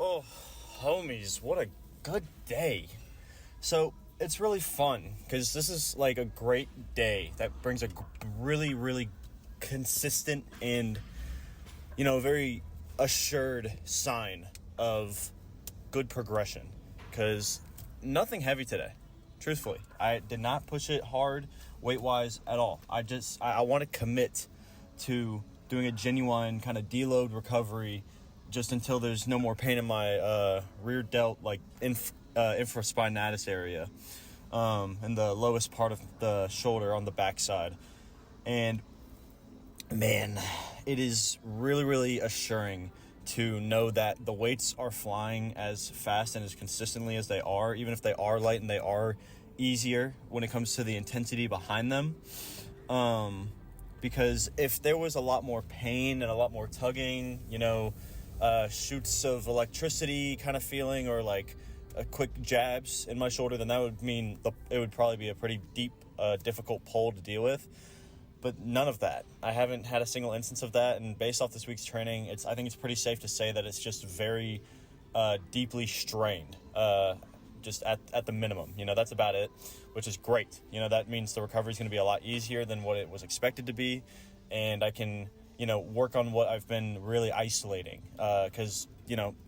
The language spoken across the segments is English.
Oh, homies, what a good day. So, it's really fun because this is like a great day that brings a really, really consistent and, very assured sign of good progression because nothing heavy today. Truthfully, I did not push it hard weight-wise at all. I want to commit to doing a genuine kind of deload recovery just until there's no more pain in my rear delt, like infraspinatus area, and the lowest part of the shoulder on the backside. And man, it is really, really assuring to know that the weights are flying as fast and as consistently as they are, even if they are light and they are easier when it comes to the intensity behind them. Because if there was a lot more pain and a lot more tugging, shoots of electricity kind of feeling, or like quick jabs in my shoulder, then that would mean it would probably be a pretty deep, difficult pull to deal with. But none of that. I haven't had a single instance of that, and based off this week's training, I think it's pretty safe to say that it's just very deeply strained, just at the minimum. That's about it, which is great. That means the recovery is going to be a lot easier than what it was expected to be, and I can work on what I've been really isolating, because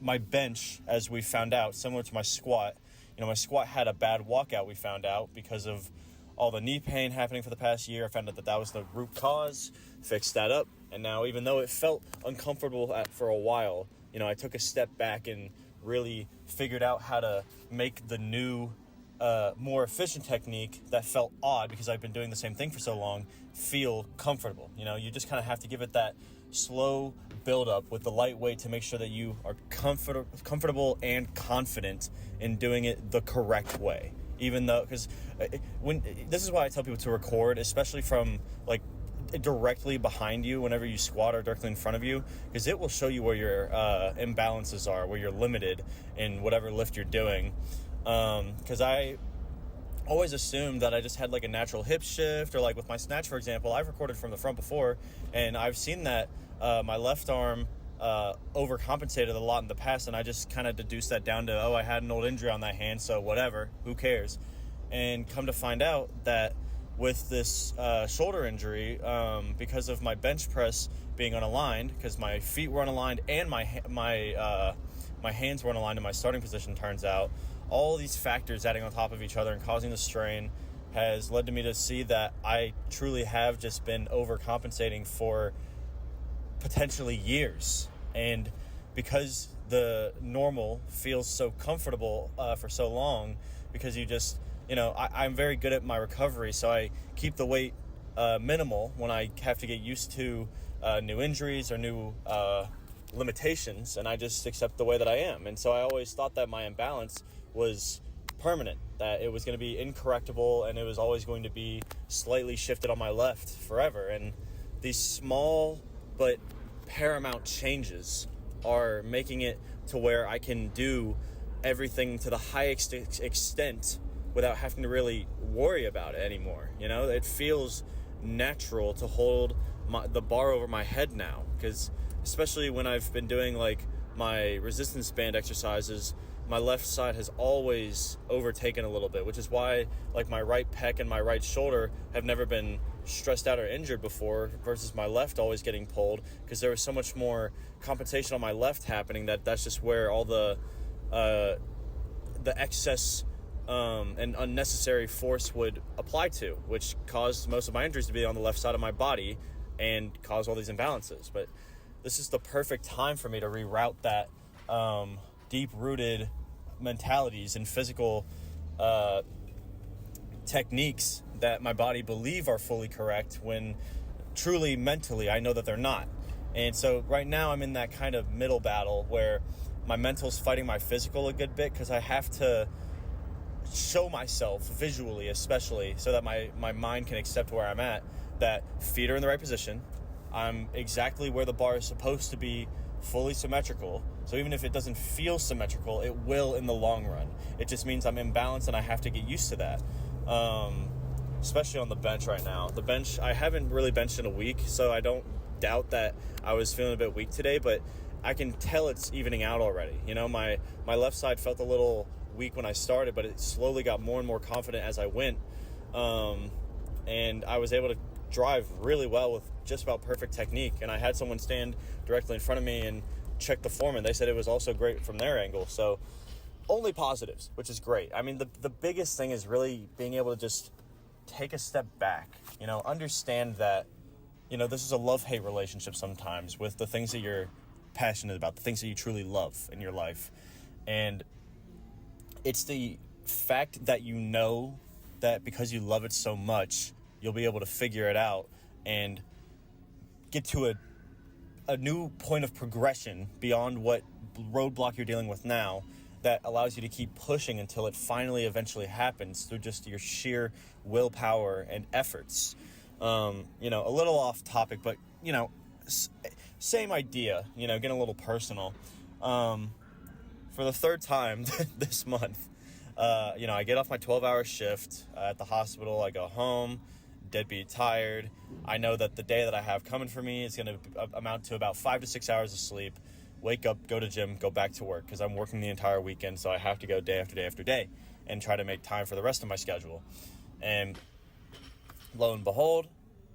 my bench, as we found out, similar to my squat, my squat had a bad walkout, we found out, because of all the knee pain happening for the past year. I found out that was the root cause, fixed that up, and now even though it felt uncomfortable for a while, I took a step back and really figured out how to make the new, more efficient technique that felt odd because I've been doing the same thing for so long feel comfortable. You just kind of have to give it that slow build up with the light weight to make sure that you are comfortable and confident in doing it the correct way. Even though, because this is why I tell people to record, especially from like directly behind you whenever you squat or directly in front of you, because it will show you where your imbalances are, where you're limited in whatever lift you're doing. Because I always assumed that I just had like a natural hip shift, or like with my snatch, for example, I've recorded from the front before, and I've seen that my left arm overcompensated a lot in the past, and I just kind of deduced that down to, I had an old injury on that hand, so whatever, who cares? And come to find out that with this shoulder injury, because of my bench press being unaligned, because my feet were unaligned and my hands were unaligned in my starting position, turns out, all these factors adding on top of each other and causing the strain has led to me to see that I truly have just been overcompensating for potentially years. And because the normal feels so comfortable for so long, because you just, I'm very good at my recovery, so I keep the weight minimal when I have to get used to new injuries or new limitations, and I just accept the way that I am. And so I always thought that my imbalance was permanent, that it was going to be incorrectable, and it was always going to be slightly shifted on my left forever. And these small but paramount changes are making it to where I can do everything to the highest extent without having to really worry about it anymore. It feels natural to hold the bar over my head now, because especially when I've been doing like my resistance band exercises, my left side has always overtaken a little bit, which is why like my right pec and my right shoulder have never been stressed out or injured before, versus my left always getting pulled, because there was so much more compensation on my left happening that's just where all the excess and unnecessary force would apply to, which caused most of my injuries to be on the left side of my body and cause all these imbalances. But this is the perfect time for me to reroute that deep-rooted mentalities and physical techniques that my body believe are fully correct, when truly mentally I know that they're not. And so right now I'm in that kind of middle battle where my mental's fighting my physical a good bit, because I have to show myself visually, especially, so that my mind can accept where I'm at, that feet are in the right position, I'm exactly where the bar is supposed to be, fully symmetrical. So even if it doesn't feel symmetrical, it will in the long run. It just means I'm imbalanced, and I have to get used to that. Especially on the bench right now. The bench, I haven't really benched in a week, so I don't doubt that I was feeling a bit weak today, but I can tell it's evening out already. You know, my left side felt a little weak when I started, but it slowly got more and more confident as I went. And I was able to drive really well with just about perfect technique. And I had someone stand directly in front of me and check the form, and they said it was also great from their angle. So only positives, which is great. I mean, the biggest thing is really being able to just take a step back, you know, understand that, you know, this is a love-hate relationship sometimes with the things that you're passionate about, the things that you truly love in your life. And it's the fact that you know that because you love it so much, you'll be able to figure it out and get to a new point of progression beyond what roadblock you're dealing with now, that allows you to keep pushing until it finally eventually happens through just your sheer willpower and efforts. You know, a little off topic, but, you know, same idea, you know, getting a little personal. For the third time this month, you know, I get off my 12-hour shift at the hospital. I go home, deadbeat tired. I know that the day that I have coming for me is going to amount to about 5 to 6 hours of sleep. Wake up, go to gym, go back to work, because I'm working the entire weekend, so I have to go day after day after day and try to make time for the rest of my schedule. And lo and behold,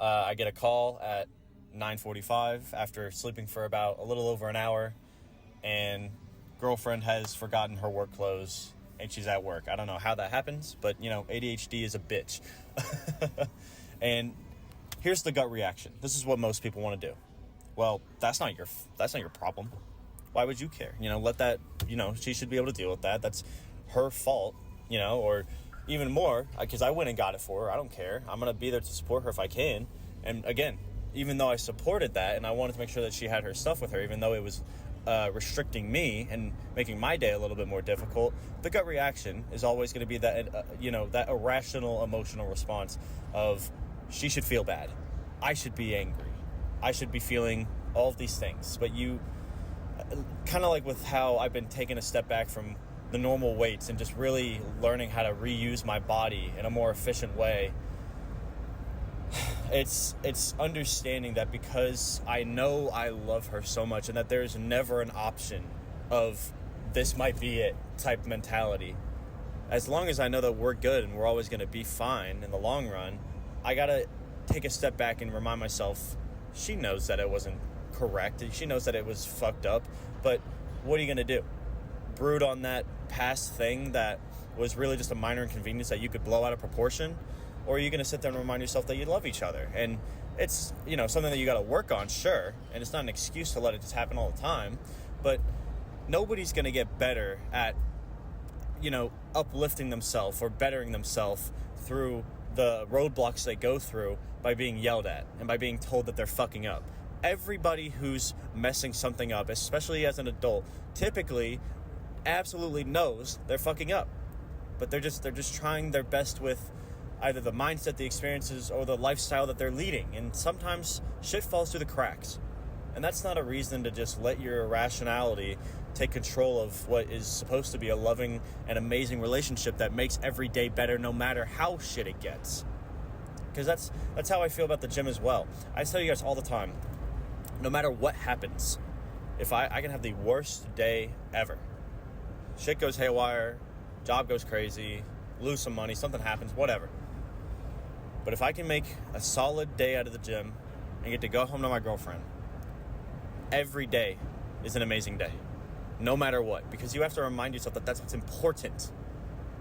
I get a call at 9:45 after sleeping for about a little over an hour, and girlfriend has forgotten her work clothes and she's at work. I don't know how that happens, but, you know, ADHD is a bitch. And here's the gut reaction. This is what most people want to do. Well, that's not your problem. Why would you care? You know, let that, you know, she should be able to deal with that. That's her fault, you know, or even more, because I went and got it for her. I don't care. I'm going to be there to support her if I can. And again, even though I supported that and I wanted to make sure that she had her stuff with her, even though it was restricting me and making my day a little bit more difficult, the gut reaction is always going to be that, you know, that irrational emotional response of, she should feel bad. I should be angry. I should be feeling all of these things. But you, kind of like with how I've been taking a step back from the normal weights and just really learning how to reuse my body in a more efficient way, it's understanding that because I know I love her so much and that there's never an option of this might be it type mentality. As long as I know that we're good and we're always going to be fine in the long run, I got to take a step back and remind myself, she knows that it wasn't correct. She knows that it was fucked up. But what are you going to do? Brood on that past thing that was really just a minor inconvenience that you could blow out of proportion? Or are you going to sit there and remind yourself that you love each other? And it's, you know, something that you got to work on, sure. And it's not an excuse to let it just happen all the time. But nobody's going to get better at, you know, uplifting themselves or bettering themselves through the roadblocks they go through by being yelled at and by being told that they're fucking up. Everybody who's messing something up, especially as an adult, typically absolutely knows they're fucking up. But they're just trying their best with either the mindset, the experiences, or the lifestyle that they're leading. And sometimes shit falls through the cracks. And that's not a reason to just let your irrationality take control of what is supposed to be a loving and amazing relationship that makes every day better no matter how shit it gets. Because that's how I feel about the gym as well. I tell you guys all the time, no matter what happens, if I can have the worst day ever. Shit goes haywire, job goes crazy, lose some money, something happens, whatever. But if I can make a solid day out of the gym and get to go home to my girlfriend, every day is an amazing day, no matter what. Because you have to remind yourself that that's what's important.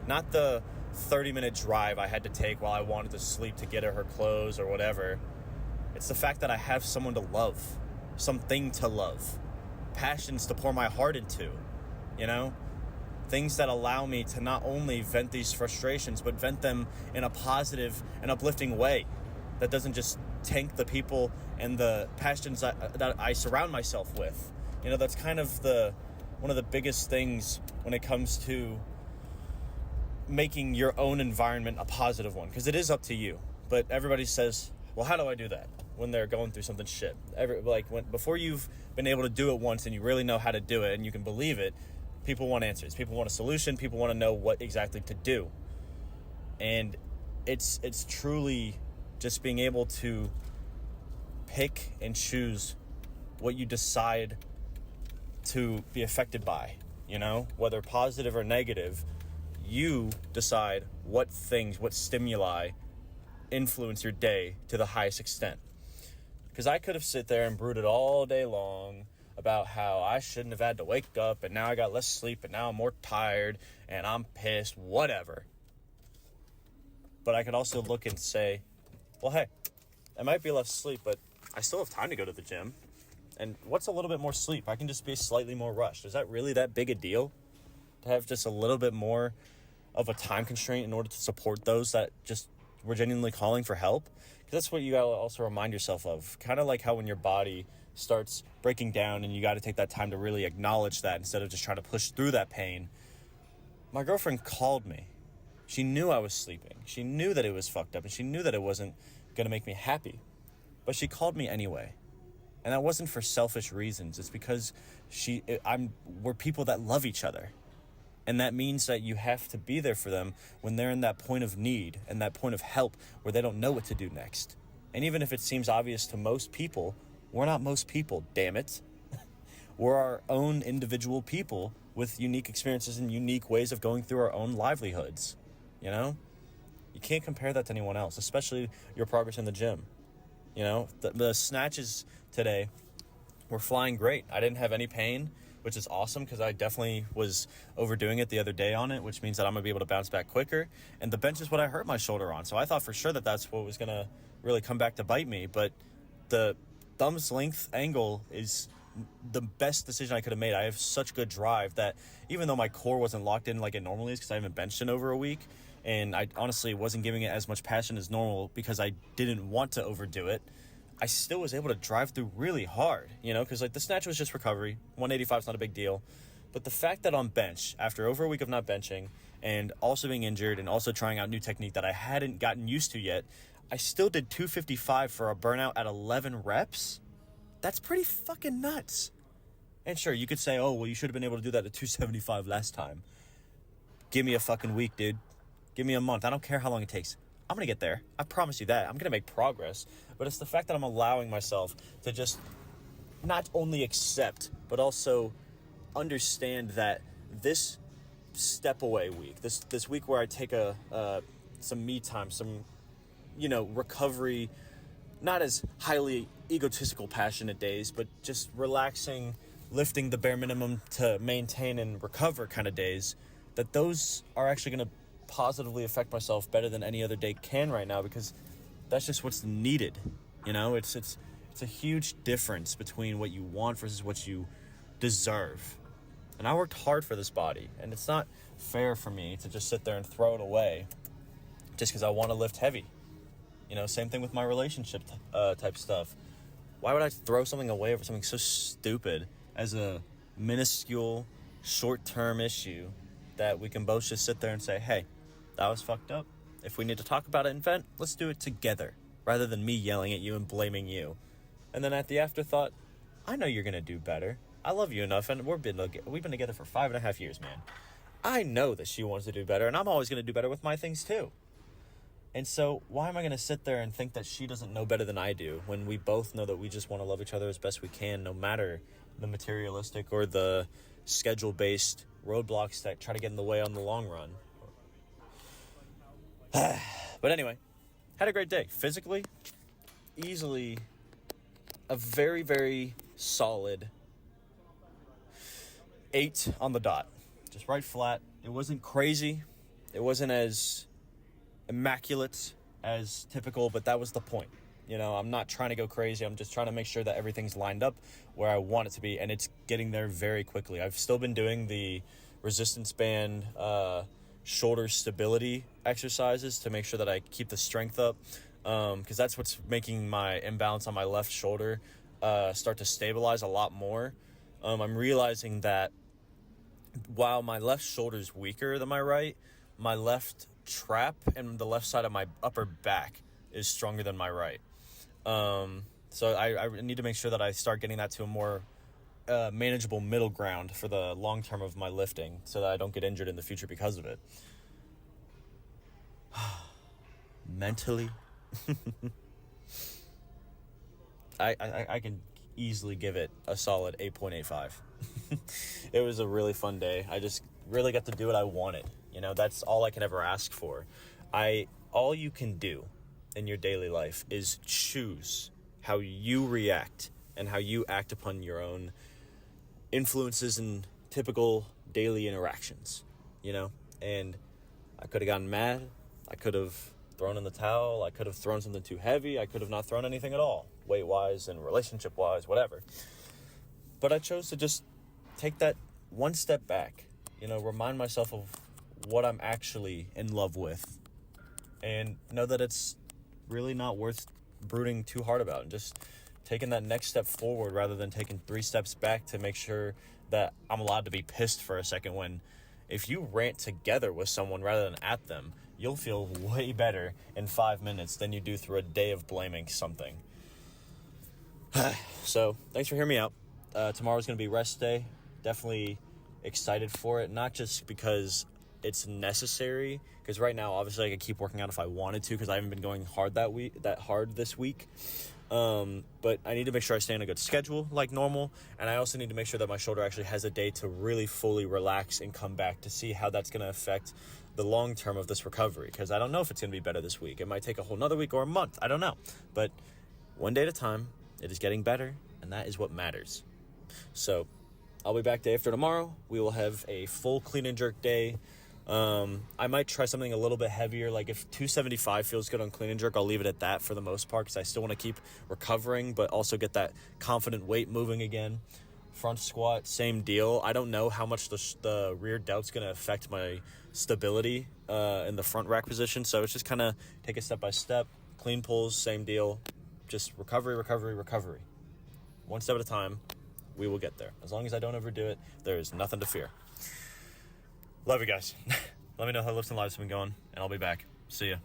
Not the 30-minute drive I had to take while I wanted to sleep to get her clothes or whatever. It's the fact that I have someone to love, something to love, passions to pour my heart into, you know? Things that allow me to not only vent these frustrations, but vent them in a positive and uplifting way that doesn't just tank the people and the passions that I surround myself with. You know, that's kind of one of the biggest things when it comes to making your own environment a positive one, because it is up to you. But everybody says, well, how do I do that when they're going through something shit? Before you've been able to do it once and you really know how to do it and you can believe it, people want answers. People want a solution. People want to know what exactly to do. And it's truly just being able to pick and choose what you decide to be affected by, whether positive or negative. You decide what things, what stimuli influence your day to the highest extent. Because I could have sit there and brooded all day long about how I shouldn't have had to wake up, and now I got less sleep, and now I'm more tired, and I'm pissed, whatever. But I could also look and say, well, hey, I might be less sleep, but I still have time to go to the gym. And what's a little bit more sleep? I can just be slightly more rushed. Is that really that big a deal? To have just a little bit more of a time constraint in order to support those that just were genuinely calling for help? Because that's what you gotta also remind yourself of. Kind of like how when your body starts breaking down and you got to take that time to really acknowledge that instead of just trying to push through that pain. My girlfriend called me. She knew I was sleeping. She knew that it was fucked up, and she knew that it wasn't going to make me happy. But she called me anyway. And that wasn't for selfish reasons. It's because we're people that love each other. And that means that you have to be there for them when they're in that point of need and that point of help where they don't know what to do next. And even if it seems obvious to most people, we're not most people, damn it. We're our own individual people with unique experiences and unique ways of going through our own livelihoods. You can't compare that to anyone else, especially your progress in the gym. The snatches today were flying great. I didn't have any pain, which is awesome because I definitely was overdoing it the other day on it, which means that I'm going to be able to bounce back quicker. And the bench is what I hurt my shoulder on. So I thought for sure that that's what was going to really come back to bite me. But the thumb's length angle is the best decision I could have made. I have such good drive that even though my core wasn't locked in like it normally is because I haven't benched in over a week, and I honestly wasn't giving it as much passion as normal because I didn't want to overdo it, I still was able to drive through really hard, because like the snatch was just recovery. 185 is not a big deal. But the fact that on bench, after over a week of not benching and also being injured and also trying out new technique that I hadn't gotten used to yet, I still did 255 for a burnout at 11 reps. That's pretty fucking nuts. And sure, you could say, oh, well, you should have been able to do that at 275 last time. Give me a fucking week, dude. Give me a month. I don't care how long it takes. I'm going to get there. I promise you that. I'm going to make progress. But it's the fact that I'm allowing myself to just not only accept, but also understand that this step away week, this week where I take some me time, some, recovery, not as highly egotistical, passionate days, but just relaxing, lifting the bare minimum to maintain and recover kind of days, that those are actually going to positively affect myself better than any other day can right now, because that's just what's needed. It's a huge difference between what you want versus what you deserve. And I worked hard for this body, and it's not fair for me to just sit there and throw it away just because I want to lift heavy. Same thing with my relationship type stuff. Why would I throw something away over something so stupid as a minuscule, short-term issue that we can both just sit there and say, hey, that was fucked up. If we need to talk about it and vent, let's do it together, rather than me yelling at you and blaming you. And then at the afterthought, I know you're going to do better. I love you enough, and we've been together for 5.5 years, man. I know that she wants to do better, and I'm always going to do better with my things too. And so why am I going to sit there and think that she doesn't know better than I do when we both know that we just want to love each other as best we can, no matter the materialistic or the schedule-based roadblocks that try to get in the way on the long run. But anyway, had a great day. Physically, easily a very, very solid 8 on the dot. Just right flat. It wasn't crazy. It wasn't as immaculate as typical, but that was the point. I'm not trying to go crazy. I'm just trying to make sure that everything's lined up where I want it to be, and it's getting there very quickly. I've still been doing the resistance band shoulder stability exercises to make sure that I keep the strength up, because that's what's making my imbalance on my left shoulder start to stabilize a lot more. I'm realizing that while my left shoulder is weaker than my right, my left trap and the left side of my upper back is stronger than my right. So I need to make sure that I start getting that to a more manageable middle ground for the long term of my lifting, so that I don't get injured in the future because of it. Mentally, I can easily give it a solid 8.85. It was a really fun day. I just really got to do what I wanted. You know, that's all I can ever ask for. All you can do in your daily life is choose how you react and how you act upon your own influences and typical daily interactions, you know? And I could have gotten mad. I could have thrown in the towel. I could have thrown something too heavy. I could have not thrown anything at all, weight-wise and relationship-wise, whatever. But I chose to just take that one step back, you know, remind myself of what I'm actually in love with, and know that it's really not worth brooding too hard about, and just taking that next step forward rather than taking 3 steps back to make sure that I'm allowed to be pissed for a second. When if you rant together with someone rather than at them, you'll feel way better in 5 minutes than you do through a day of blaming something. So thanks for hearing me out. Tomorrow's going to be rest day. Definitely excited for it, not just because it's necessary, because right now obviously I could keep working out if I wanted to, because I haven't been going that hard this week. But I need to make sure I stay on a good schedule like normal, and I also need to make sure that my shoulder actually has a day to really fully relax and come back, to see how that's going to affect the long term of this recovery, because I don't know if it's going to be better this week. It might take a whole nother week or a month. I don't know. But one day at a time, it is getting better, and that is what matters. So I'll be back day after tomorrow. We will have a full clean and jerk day. I might try something a little bit heavier. Like if 275 feels good on clean and jerk, I'll leave it at that for the most part, because I still want to keep recovering, but also get that confident weight moving again. Front squat, same deal. I don't know how much the rear delt's going to affect my stability in the front rack position, so it's just kind of take it step by step. Clean pulls, same deal. Just recovery. One step at a time. We will get there. As long as I don't overdo it, there is nothing to fear. Love you guys. Let me know how lifts and lives have been going, and I'll be back. See ya.